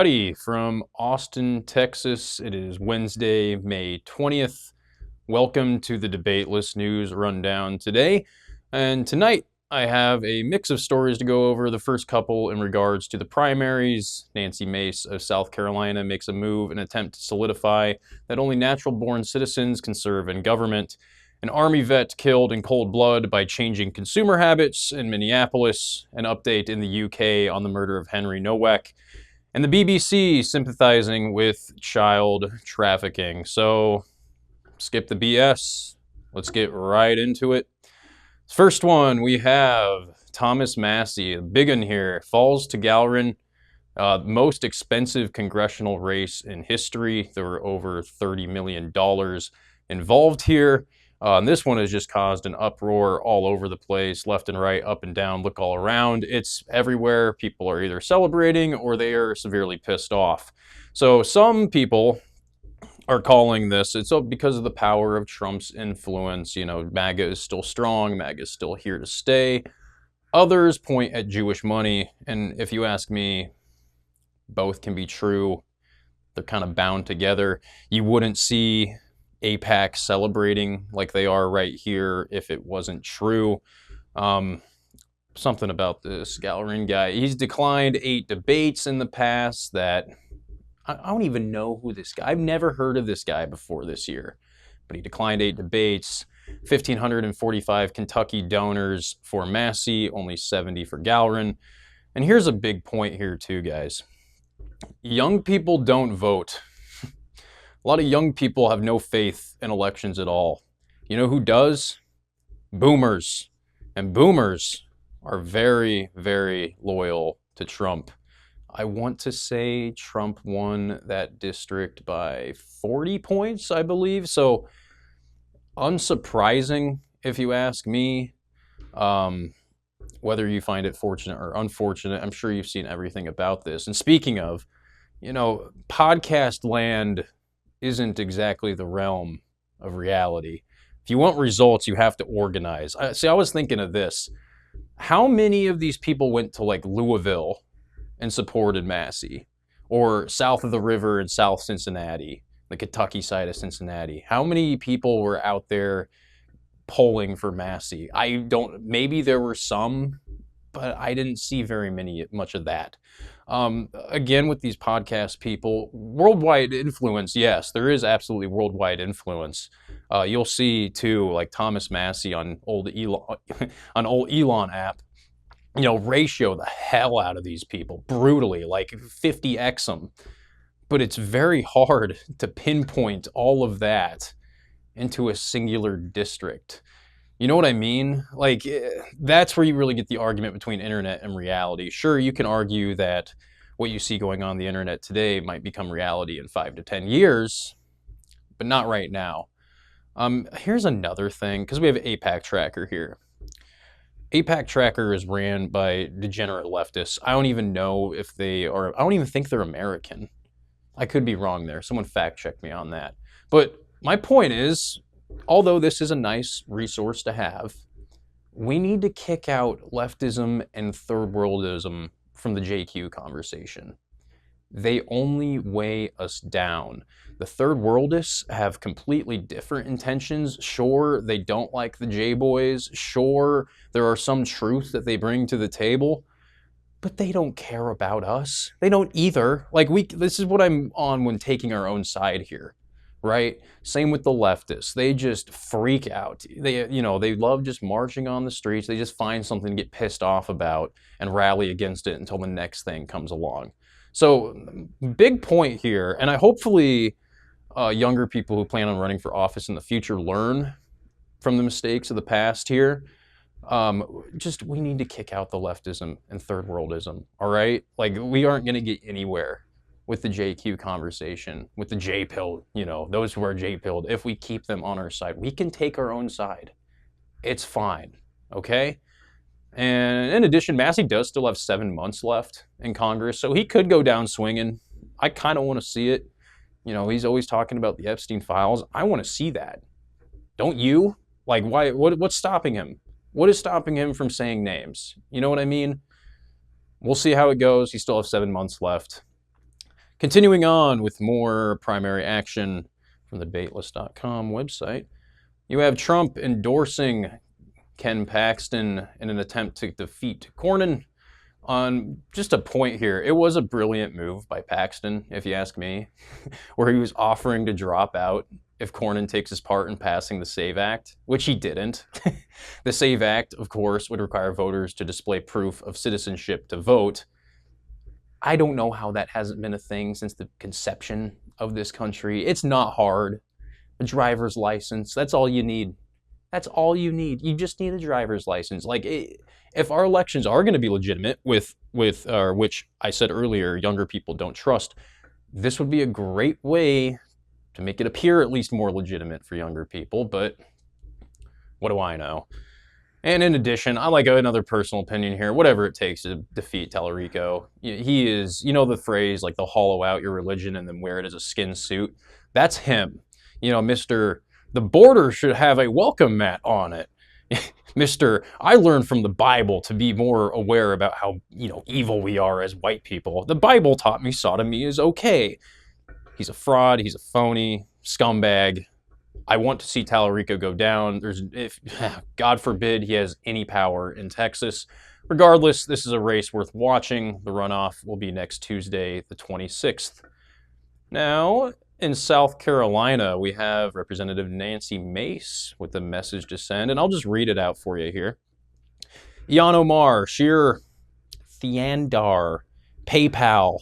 Howdy from Austin, Texas. It is Wednesday, May 20th. Welcome to the Debateless News Rundown today. And tonight I have a mix of stories to go over. The first couple in regards to the primaries. Nancy Mace of South Carolina makes a move, an attempt to solidify that only natural-born citizens can serve in government. An Army vet killed in cold blood by changing consumer habits in Minneapolis. An update in the UK on the murder of Henry Nowak. And the BBC sympathizing with child trafficking. So, skip the BS. Let's get right into it. First one, we have Thomas Massie, the big one here, falls to Gowron. Most expensive congressional race in history. There were over $30 million involved here. And this one has just caused an uproar all over the place, left and right, up and down, look all around. It's everywhere. People are either celebrating or they are severely pissed off. So some people are calling this, it's because of the power of Trump's influence. You know, MAGA is still strong, MAGA is still here to stay. Others point at Jewish money, and if you ask me, both can be true. They're kind of bound together. You wouldn't see AIPAC celebrating like they are right here if it wasn't true. Something about this Gowron guy. He's declined 8 debates in the past that I don't even know who this guy. I've never heard of this guy before this year, but he declined 8 debates. 1,545 Kentucky donors for Massie, only 70 for Gowron. And here's a big point here too, guys. Young people don't vote. A lot of young people have no faith in elections at all. You know who does? Boomers. And boomers are very, very loyal to Trump. I want to say Trump won that district by 40 points, I believe. So, unsurprising, if you ask me. Whether you find it fortunate or unfortunate, I'm sure you've seen everything about this. And speaking of, you know, podcast land isn't exactly the realm of reality. If you want results, you have to organize. I was thinking of this. How many of these people went to like Louisville and supported Massie? Or south of the river in South Cincinnati, the Kentucky side of Cincinnati? How many people were out there polling for Massie? Maybe there were some, but I didn't see much of that. Again, with these podcast people, worldwide influence, yes, there is absolutely worldwide influence. You'll see too, like Thomas Massie on old Elon app, you know, ratio the hell out of these people brutally, like 50x them. But it's very hard to pinpoint all of that into a singular district. You know what I mean? Like, that's where you really get the argument between internet and reality. Sure, you can argue that what you see going on the internet today might become reality in 5 to 10 years, but not right now. Here's another thing, because we have AIPAC Tracker here. AIPAC Tracker is ran by degenerate leftists. I don't even know if they are, I don't even think they're American. I could be wrong there. Someone fact check me on that. But my point is, although this is a nice resource to have, we need to kick out leftism and third worldism from the JQ conversation. They only weigh us down. The third worldists have completely different intentions. Sure, they don't like the J-boys. Sure, there are some truths that they bring to the table, but they don't care about us. They don't either. Like, this is what I'm on when taking our own side here. Right? Same with the leftists. They just freak out. They love just marching on the streets. They just find something to get pissed off about and rally against it until the next thing comes along. So, big point here, and hopefully younger people who plan on running for office in the future learn from the mistakes of the past here. We need to kick out the leftism and third worldism, all right? Like, we aren't going to get anywhere with the JQ conversation, with the J-pilled, you know, those who are J-pilled. If we keep them on our side, we can take our own side. It's fine, okay? And in addition, Massie does still have 7 months left in Congress, so he could go down swinging. I kind of want to see it. You know, he's always talking about the Epstein files. I want to see that. Don't you? Like, why? What's stopping him? What is stopping him from saying names? You know what I mean? We'll see how it goes. He still has 7 months left. Continuing on with more primary action from the Debateless.com website, you have Trump endorsing Ken Paxton in an attempt to defeat Cornyn. On just a point here, it was a brilliant move by Paxton, if you ask me, where he was offering to drop out if Cornyn takes his part in passing the SAVE Act, which he didn't. The SAVE Act, of course, would require voters to display proof of citizenship to vote. I don't know how that hasn't been a thing since the conception of this country. It's not hard. A driver's license, that's all you need. That's all you need. You just need a driver's license. Like, if our elections are going to be legitimate, which I said earlier, younger people don't trust, this would be a great way to make it appear at least more legitimate for younger people, but what do I know? And in addition, I like another personal opinion here, whatever it takes to defeat Tallarico. He is, you know the phrase, like they'll hollow out your religion and then wear it as a skin suit? That's him. You know, Mr. The border should have a welcome mat on it. Mr. I learned from the Bible to be more aware about how, evil we are as white people. The Bible taught me sodomy is okay. He's a fraud, he's a phony, scumbag. I want to see Tallarico go down. If God forbid he has any power in Texas. Regardless, this is a race worth watching. The runoff will be next Tuesday, the 26th. Now, in South Carolina, we have Representative Nancy Mace with a message to send, and I'll just read it out for you here. Ian Omar, Sheer, Theandar, PayPal,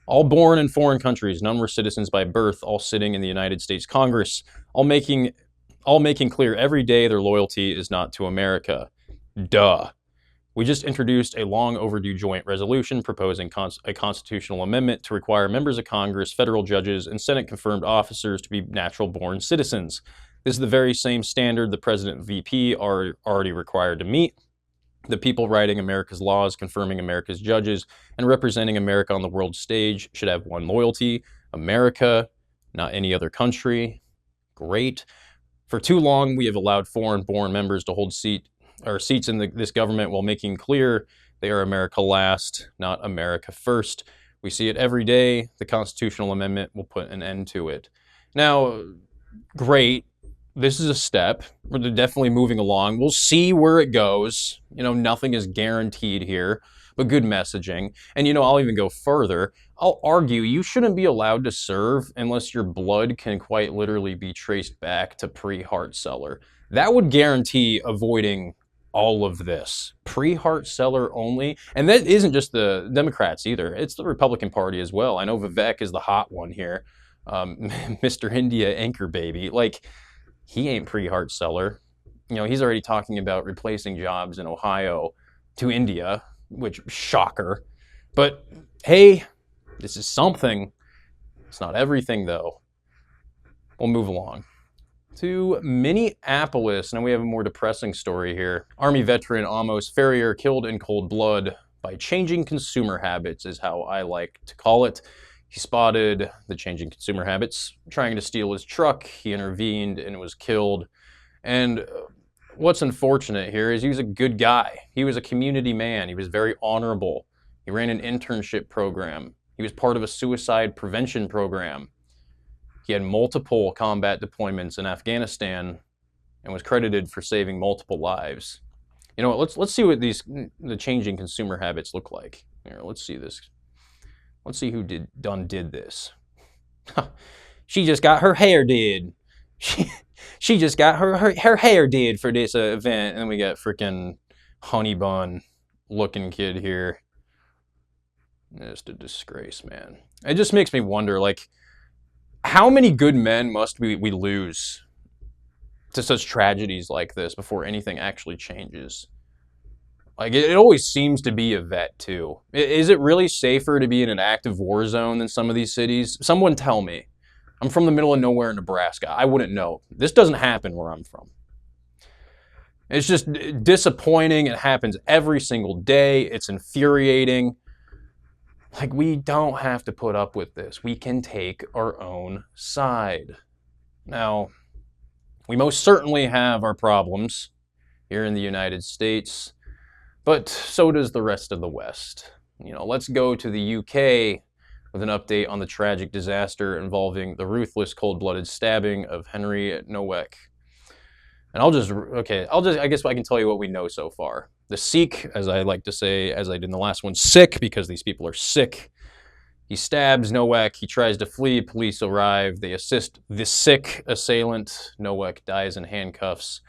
all born in foreign countries, none were citizens by birth, all sitting in the United States Congress, all making clear every day their loyalty is not to America. Duh. We just introduced a long overdue joint resolution proposing a constitutional amendment to require members of Congress, federal judges, and Senate-confirmed officers to be natural-born citizens. This is the very same standard the President and VP are already required to meet. The people writing America's laws, confirming America's judges, and representing America on the world stage should have one loyalty: America, not any other country. Great. For too long, we have allowed foreign-born members to hold seats in this government while making clear they are America last, not America first. We see it every day. The constitutional amendment will put an end to it. Now, great. This is a step. We're definitely moving along. We'll see where it goes. Nothing is guaranteed here, but good messaging. And, I'll even go further. I'll argue you shouldn't be allowed to serve unless your blood can quite literally be traced back to pre-Hart-Celler. That would guarantee avoiding all of this. Pre-Hart-Celler only. And that isn't just the Democrats either. It's the Republican Party as well. I know Vivek is the hot one here. Mr. India anchor baby. Like, he ain't pre-Hart-Celler. He's already talking about replacing jobs in Ohio to India, which, shocker. But, hey, this is something. It's not everything, though. We'll move along to Minneapolis. Now we have a more depressing story here. Army veteran Amos Ferrier killed in cold blood by changing consumer habits is how I like to call it. He spotted the changing consumer habits, trying to steal his truck. He intervened and was killed. And what's unfortunate here is he was a good guy. He was a community man. He was very honorable. He ran an internship program. He was part of a suicide prevention program. He had multiple combat deployments in Afghanistan and was credited for saving multiple lives. You know what? Let's see what the changing consumer habits look like. Here, let's see this. Let's see who did this. She just got her hair did. She just got her hair did for this event, and then we got freaking honey bun looking kid here. Just a disgrace, man. It just makes me wonder, like, how many good men must we lose to such tragedies like this before anything actually changes? Like, it always seems to be a vet, too. Is it really safer to be in an active war zone than some of these cities? Someone tell me. I'm from the middle of nowhere in Nebraska. I wouldn't know. This doesn't happen where I'm from. It's just disappointing. It happens every single day. It's infuriating. Like, we don't have to put up with this. We can take our own side. Now, we most certainly have our problems here in the United States, but so does the rest of the West. Let's go to the UK, with an update on the tragic disaster involving the ruthless, cold-blooded stabbing of Henry Nowak. And I guess I can tell you what we know so far. The Sikh, as I like to say, as I did in the last one, sick, because these people are sick. He stabs Nowak. He tries to flee. Police arrive. They assist the sick assailant. Nowak dies in handcuffs.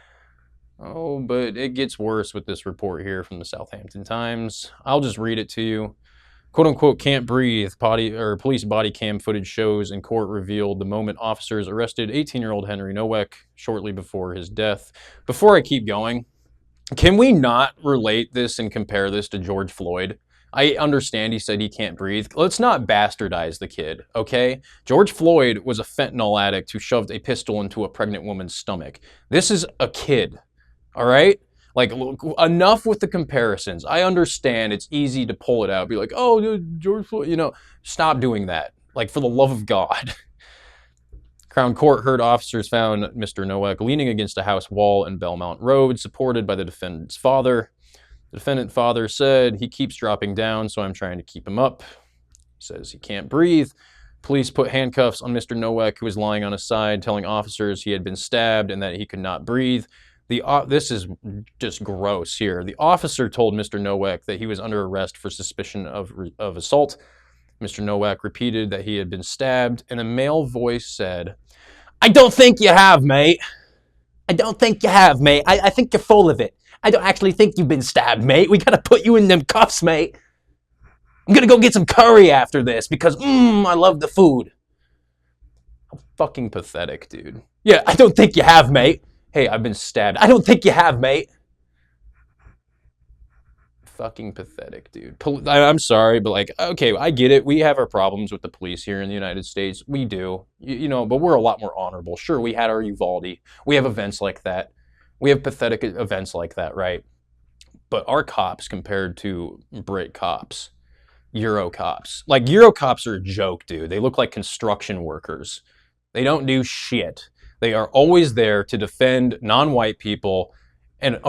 Oh, but it gets worse with this report here from the Southampton Times. I'll just read it to you. "Quote unquote can't breathe. Police body cam footage shows in court revealed the moment officers arrested 18-year-old Henry Nowak shortly before his death." Before I keep going, can we not relate this and compare this to George Floyd? I understand he said he can't breathe. Let's not bastardize the kid, okay? George Floyd was a fentanyl addict who shoved a pistol into a pregnant woman's stomach. This is a kid, all right? Like, enough with the comparisons. I understand it's easy to pull it out, be like, oh, George Floyd, stop doing that. Like, for the love of God. Crown Court heard officers found Mr. Nowak leaning against a house wall in Belmont Road, supported by the defendant's father. The defendant's father said, he keeps dropping down, so I'm trying to keep him up. He says he can't breathe. Police put handcuffs on Mr. Nowak, who was lying on his side, telling officers he had been stabbed and that he could not breathe. This is just gross here. The officer told Mr. Nowak that he was under arrest for suspicion of assault. Mr. Nowak repeated that he had been stabbed, and a male voice said, "I don't think you have, mate. I don't think you have, mate. I think you're full of it. I don't actually think you've been stabbed, mate. We gotta put you in them cuffs, mate. I'm gonna go get some curry after this because, I love the food." How fucking pathetic, dude. Yeah, I don't think you have, mate. Hey, I've been stabbed. I don't think you have, mate. Fucking pathetic, dude. I'm sorry, but like, okay, I get it. We have our problems with the police here in the United States. We do, but we're a lot more honorable. Sure, we had our Uvalde. We have events like that. We have pathetic events like that, right? But our cops compared to Brit cops, Euro cops. Like, Euro cops are a joke, dude. They look like construction workers. They don't do shit. They are always there to defend non-white people and,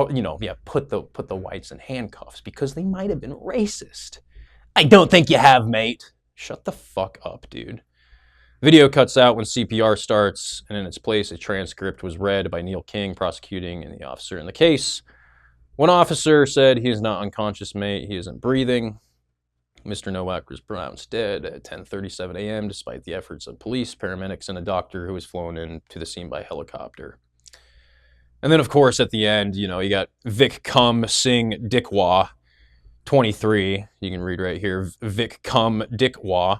put the whites in handcuffs because they might have been racist. I don't think you have, mate. Shut the fuck up, dude. Video cuts out when CPR starts, and in its place, a transcript was read by Neil King, prosecuting and the officer in the case. One officer said he is not unconscious, mate. He isn't breathing. Mr. Nowak was pronounced dead at 10:37 a.m. despite the efforts of police, paramedics, and a doctor who was flown in to the scene by helicopter. And then, of course, at the end, you got Vic Cum Singh Dikwa, 23. You can read right here, Vic Cum Dikwa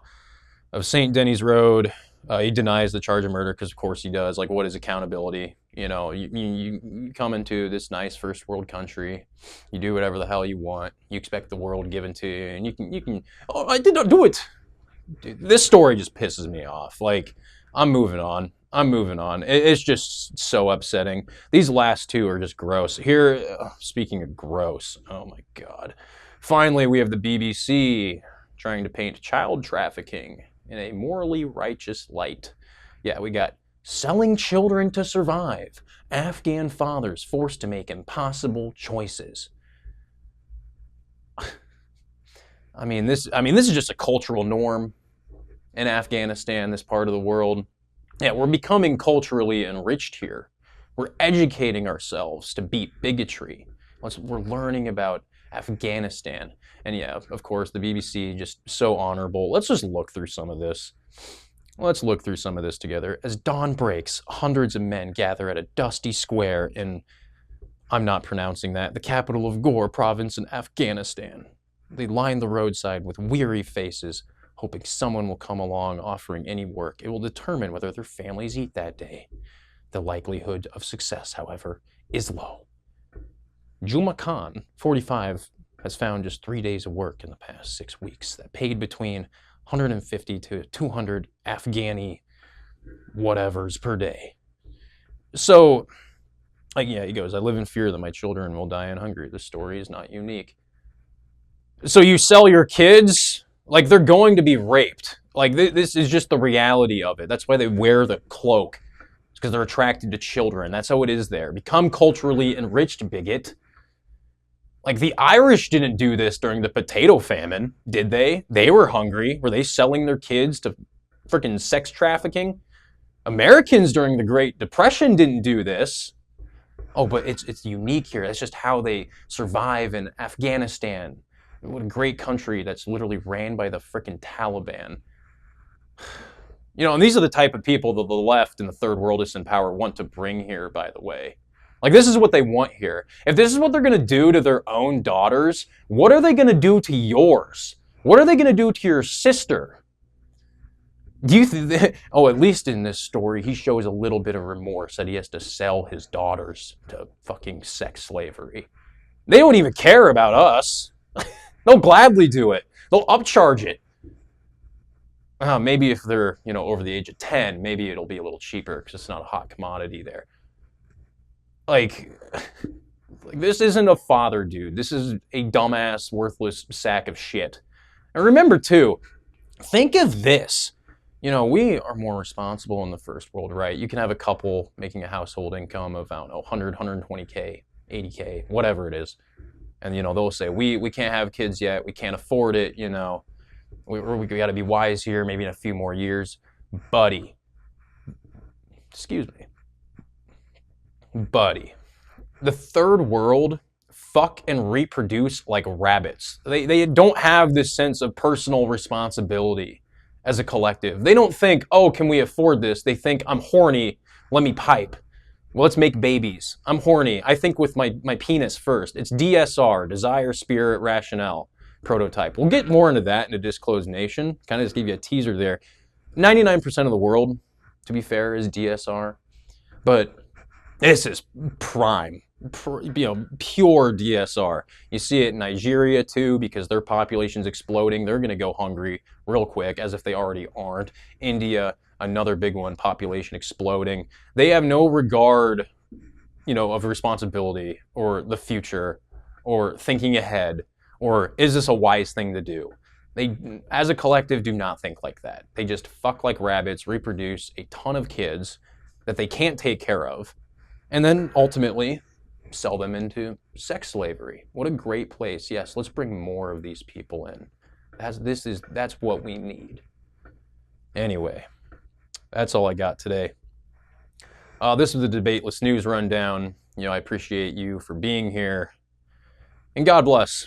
of St. Denis Road. He denies the charge of murder because, of course, he does. Like, what is accountability? You come into this nice first world country, you do whatever the hell you want, you expect the world given to you, and you can. Oh, I did not do it. Dude, this story just pisses me off. Like, I'm moving on. It's just so upsetting. These last two are just gross. Here, speaking of gross, oh my God. Finally, we have the BBC trying to paint child trafficking in a morally righteous light. Yeah, we got selling children to survive. Afghan fathers forced to make impossible choices. I mean, this is just a cultural norm in Afghanistan, this part of the world. Yeah, we're becoming culturally enriched here. We're educating ourselves to beat bigotry. We're learning about Afghanistan. And yeah, of course, the BBC, just so honorable. Let's just look through some of this. Let's look through some of this together. As dawn breaks, hundreds of men gather at a dusty square in, I'm not pronouncing that, the capital of Ghor province in Afghanistan. They line the roadside with weary faces, hoping someone will come along offering any work. It will determine whether their families eat that day. The likelihood of success, however, is low. Juma Khan, 45, has found just 3 days of work in the past 6 weeks that paid between 150 to 200 Afghani whatevers per day. So, he goes, I live in fear that my children will die in hunger. This story is not unique. So you sell your kids? Like, they're going to be raped. Like, this is just the reality of it. That's why they wear the cloak. It's because they're attracted to children. That's how it is there. Become culturally enriched, bigot. Like, the Irish didn't do this during the potato famine, did they? They were hungry. Were they selling their kids to freaking sex trafficking? Americans during the Great Depression didn't do this. Oh, but it's unique here. That's just how they survive in Afghanistan. What a great country that's literally ran by the freaking Taliban. You know, and these are the type of people that the left and the third worldists in power want to bring here, by the way. Like, this is what they want here. If this is what they're going to do to their own daughters, what are they going to do to yours? What are they going to do to your sister? Do you oh, at least in this story, he shows a little bit of remorse that he has to sell his daughters to fucking sex slavery. They don't even care about us. They'll gladly do it. They'll upcharge it. Maybe if they're, over the age of 10, maybe it'll be a little cheaper because it's not a hot commodity there. Like, this isn't a father, dude. This is a dumbass, worthless sack of shit. And remember, too, think of this. We are more responsible in the first world, right? You can have a couple making a household income of, 100, 120K, 80K, whatever it is. And, they'll say, we can't have kids yet. We can't afford it, We got to be wise here, maybe in a few more years. Buddy. Excuse me. Buddy. The third world fuck and reproduce like rabbits. They don't have this sense of personal responsibility as a collective. They don't think, oh, can we afford this? They think, I'm horny, let me pipe. Well, let's make babies. I'm horny. I think with my penis first. It's DSR, desire, spirit, rationale, prototype. We'll get more into that in a Disclosed Nation. Kind of just give you a teaser there. 99% of the world, to be fair, is DSR. But this is prime, pure DSR. You see it in Nigeria too, because their population's exploding. They're going to go hungry real quick, as if they already aren't. India, another big one, population exploding. They have no regard, of responsibility or the future or thinking ahead or is this a wise thing to do? They, as a collective, do not think like that. They just fuck like rabbits, reproduce a ton of kids that they can't take care of, and then ultimately sell them into sex slavery. What a great place. Yes, let's bring more of these people in. That's what we need. Anyway, that's all I got today. This is the Debateless News Rundown. I appreciate you for being here. And God bless.